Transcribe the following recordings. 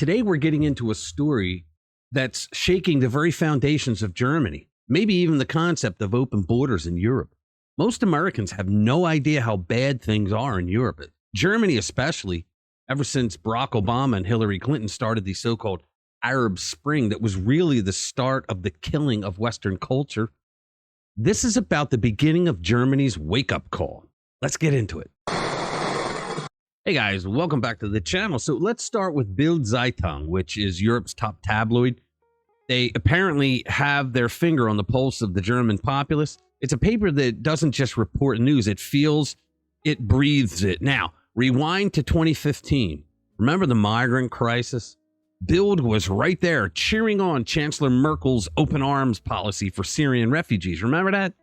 Today, we're getting into a story that's shaking the very foundations of Germany, maybe even the concept of open borders in Europe. Most Americans have no idea how bad things are in Europe. Germany, especially, ever since Barack Obama and Hillary Clinton started the so-called Arab Spring, that was really the start of the killing of Western culture. This is about the beginning of Germany's wake-up call. Let's get into it. Hey guys, welcome back to the channel. So let's start with Bild Zeitung, which is Europe's top tabloid. They apparently have their finger on the pulse of the German populace. It's a paper that doesn't just report news, it feels, it breathes it. Now, rewind to 2015. Remember the migrant crisis? Bild was right there cheering on Chancellor Merkel's open arms policy for Syrian refugees. Remember that?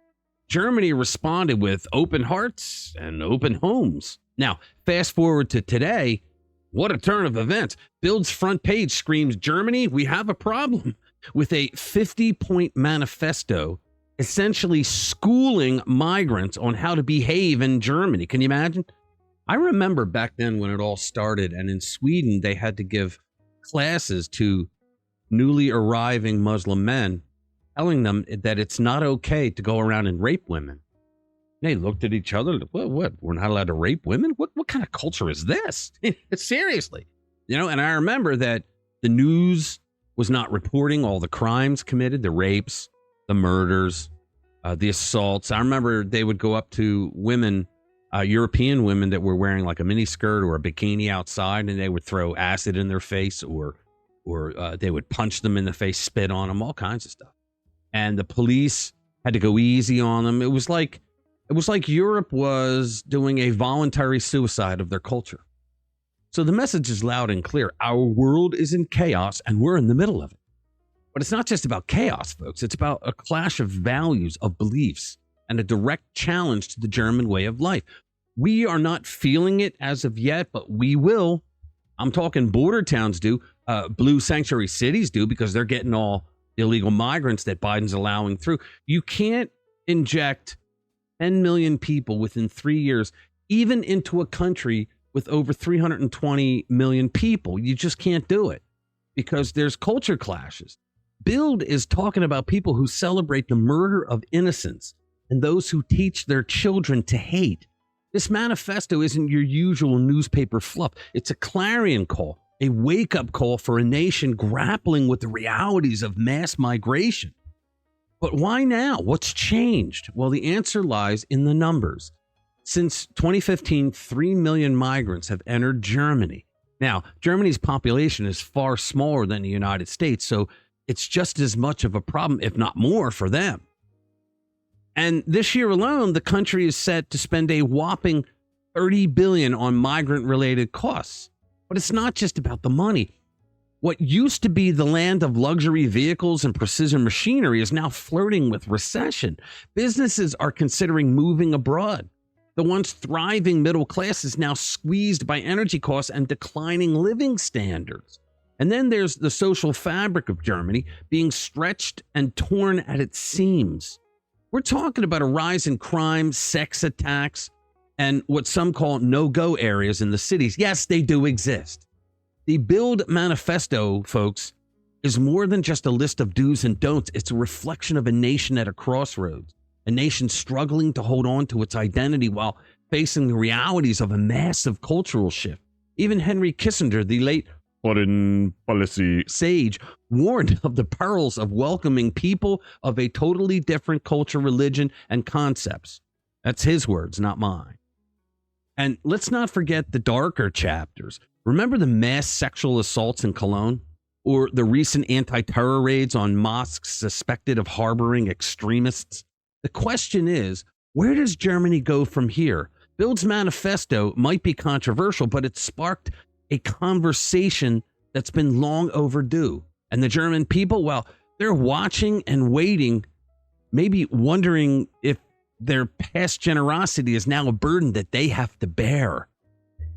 Germany responded with open hearts and open homes. Now, fast forward to today, what a turn of events. Bild's front page screams, Germany, we have a problem, with a 50-point manifesto essentially schooling migrants on how to behave in Germany. Can you imagine? I remember back then when it all started, and in Sweden, they had to give classes to newly arriving Muslim men, telling them that it's not okay to go around and rape women. They looked at each other. What? We're not allowed to rape women? What kind of culture is this? Seriously. And I remember that the news was not reporting all the crimes committed, the rapes, the murders, the assaults. I remember they would go up to women, European women that were wearing like a mini skirt or a bikini outside, and they would throw acid in their face or they would punch them in the face, spit on them, all kinds of stuff. And the police had to go easy on them. It was like Europe was doing a voluntary suicide of their culture. So the message is loud and clear. Our world is in chaos and we're in the middle of it. But it's not just about chaos, folks. It's about a clash of values, of beliefs, and a direct challenge to the German way of life. We are not feeling it as of yet, but we will. I'm talking border towns do. Blue sanctuary cities do, because they're getting all illegal migrants that Biden's allowing through. You can't inject 10 million people within 3 years, even into a country with over 320 million people. You just can't do it because there's culture clashes. Bild is talking about people who celebrate the murder of innocents and those who teach their children to hate. This manifesto isn't your usual newspaper fluff. It's a clarion call, a wake-up call for a nation grappling with the realities of mass migration. But why now? What's changed? Well, the answer lies in the numbers. Since 2015, 3 million migrants have entered Germany. Now, Germany's population is far smaller than the United States, so it's just as much of a problem, if not more, for them. And this year alone, the country is set to spend a whopping $30 billion on migrant-related costs. But it's not just about the money. What used to be the land of luxury vehicles and precision machinery is now flirting with recession. Businesses are considering moving abroad. The once thriving middle class is now squeezed by energy costs and declining living standards. And then there's the social fabric of Germany being stretched and torn at its seams. We're talking about a rise in crime, sex attacks, and what some call no-go areas in the cities. Yes, they do exist. The Bild Manifesto, folks, is more than just a list of do's and don'ts. It's a reflection of a nation at a crossroads, a nation struggling to hold on to its identity while facing the realities of a massive cultural shift. Even Henry Kissinger, the late foreign policy sage, warned of the perils of welcoming people of a totally different culture, religion, and concepts. That's his words, not mine. And let's not forget the darker chapters. Remember the mass sexual assaults in Cologne? Or the recent anti-terror raids on mosques suspected of harboring extremists? The question is, where does Germany go from here? Bild's manifesto might be controversial, but it sparked a conversation that's been long overdue. And the German people, well, they're watching and waiting, maybe wondering if their past generosity is now a burden that they have to bear.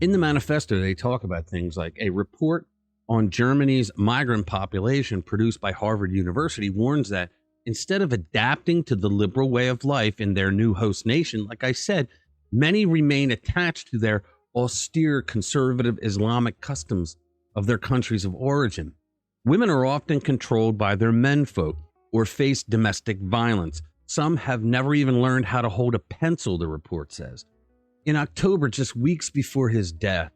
In the manifesto, they talk about things like a report on Germany's migrant population produced by Harvard University warns that instead of adapting to the liberal way of life in their new host nation, like I said, many remain attached to their austere conservative Islamic customs of their countries of origin. Women are often controlled by their menfolk or face domestic violence. Some have never even learned how to hold a pencil, the report says. In October, just weeks before his death,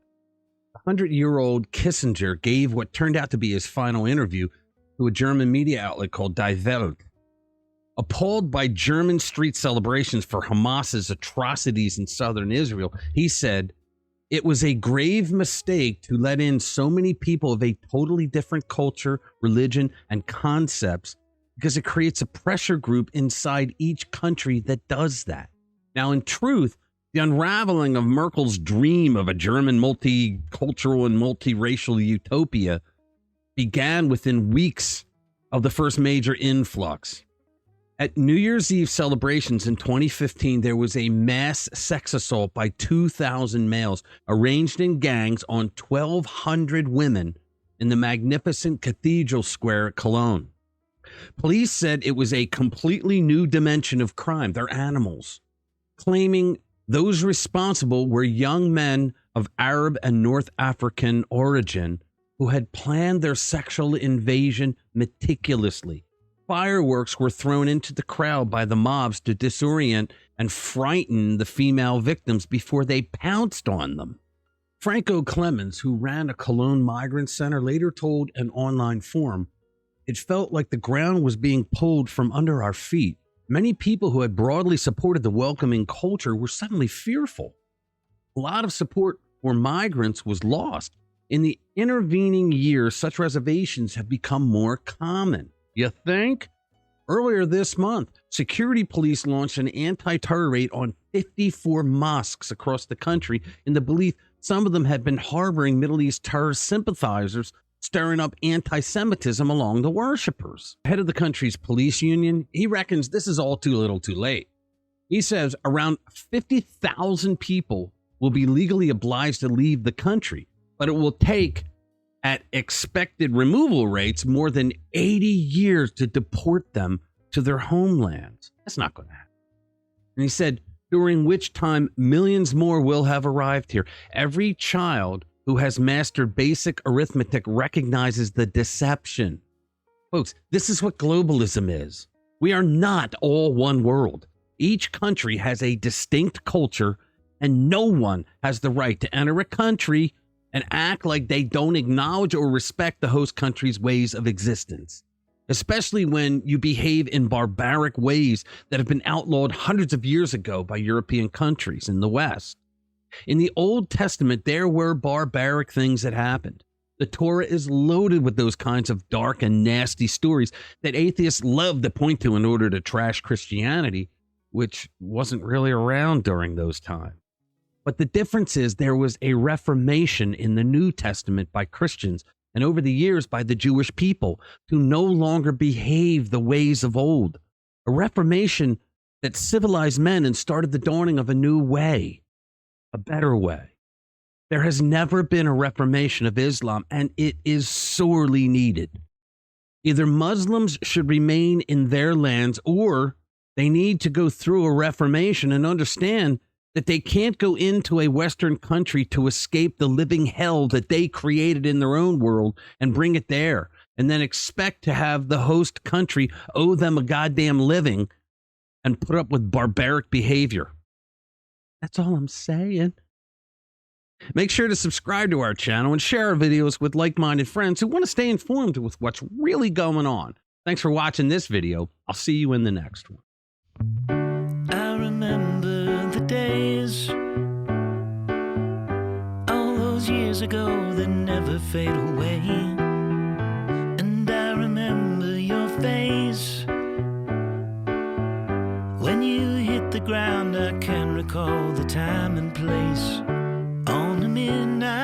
100-year-old Kissinger gave what turned out to be his final interview to a German media outlet called Die Welt. Appalled by German street celebrations for Hamas's atrocities in southern Israel, he said, "It was a grave mistake to let in so many people of a totally different culture, religion, and concepts because it creates a pressure group inside each country that does that." Now, in truth, the unraveling of Merkel's dream of a German multicultural and multiracial utopia began within weeks of the first major influx. At New Year's Eve celebrations in 2015, there was a mass sex assault by 2,000 males arranged in gangs on 1,200 women in the magnificent Cathedral Square at Cologne. Police said it was a completely new dimension of crime. They're animals, claiming those responsible were young men of Arab and North African origin who had planned their sexual invasion meticulously. Fireworks were thrown into the crowd by the mobs to disorient and frighten the female victims before they pounced on them. Franco Clemens, who ran a Cologne migrant center, later told an online forum, "It felt like the ground was being pulled from under our feet. Many people who had broadly supported the welcoming culture were suddenly fearful. A lot of support for migrants was lost. In the intervening years, such reservations have become more common." You think? Earlier this month, security police launched an anti-terror raid on 54 mosques across the country in the belief some of them had been harboring Middle East terrorist sympathizers, stirring up anti-Semitism along the worshipers. Head of the country's police union, he reckons this is all too little too late. He says around 50,000 people will be legally obliged to leave the country, but it will take, at expected removal rates, more than 80 years to deport them to their homelands. That's not going to happen. And he said, during which time millions more will have arrived here. Every child who has mastered basic arithmetic recognizes the deception. Folks, this is what globalism is. We are not all one world. Each country has a distinct culture, and no one has the right to enter a country and act like they don't acknowledge or respect the host country's ways of existence, especially when you behave in barbaric ways that have been outlawed hundreds of years ago by European countries in the West. In the Old Testament, there were barbaric things that happened. The Torah is loaded with those kinds of dark and nasty stories that atheists love to point to in order to trash Christianity, which wasn't really around during those times. But the difference is there was a reformation in the New Testament by Christians and over the years by the Jewish people to no longer behave the ways of old. A reformation that civilized men and started the dawning of a new way, a better way. There has never been a reformation of Islam, and it is sorely needed. Either Muslims should remain in their lands, or they need to go through a reformation and understand that they can't go into a Western country to escape the living hell that they created in their own world and bring it there, and then expect to have the host country owe them a goddamn living and put up with barbaric behavior. That's all I'm saying. Make sure to subscribe to our channel and share our videos with like-minded friends who want to stay informed with what's really going on. Thanks for watching this video. I'll see you in the next one. I remember the days, all those years ago that never fade away. And I remember your face when you hit the ground. I can recall the time and place on the midnight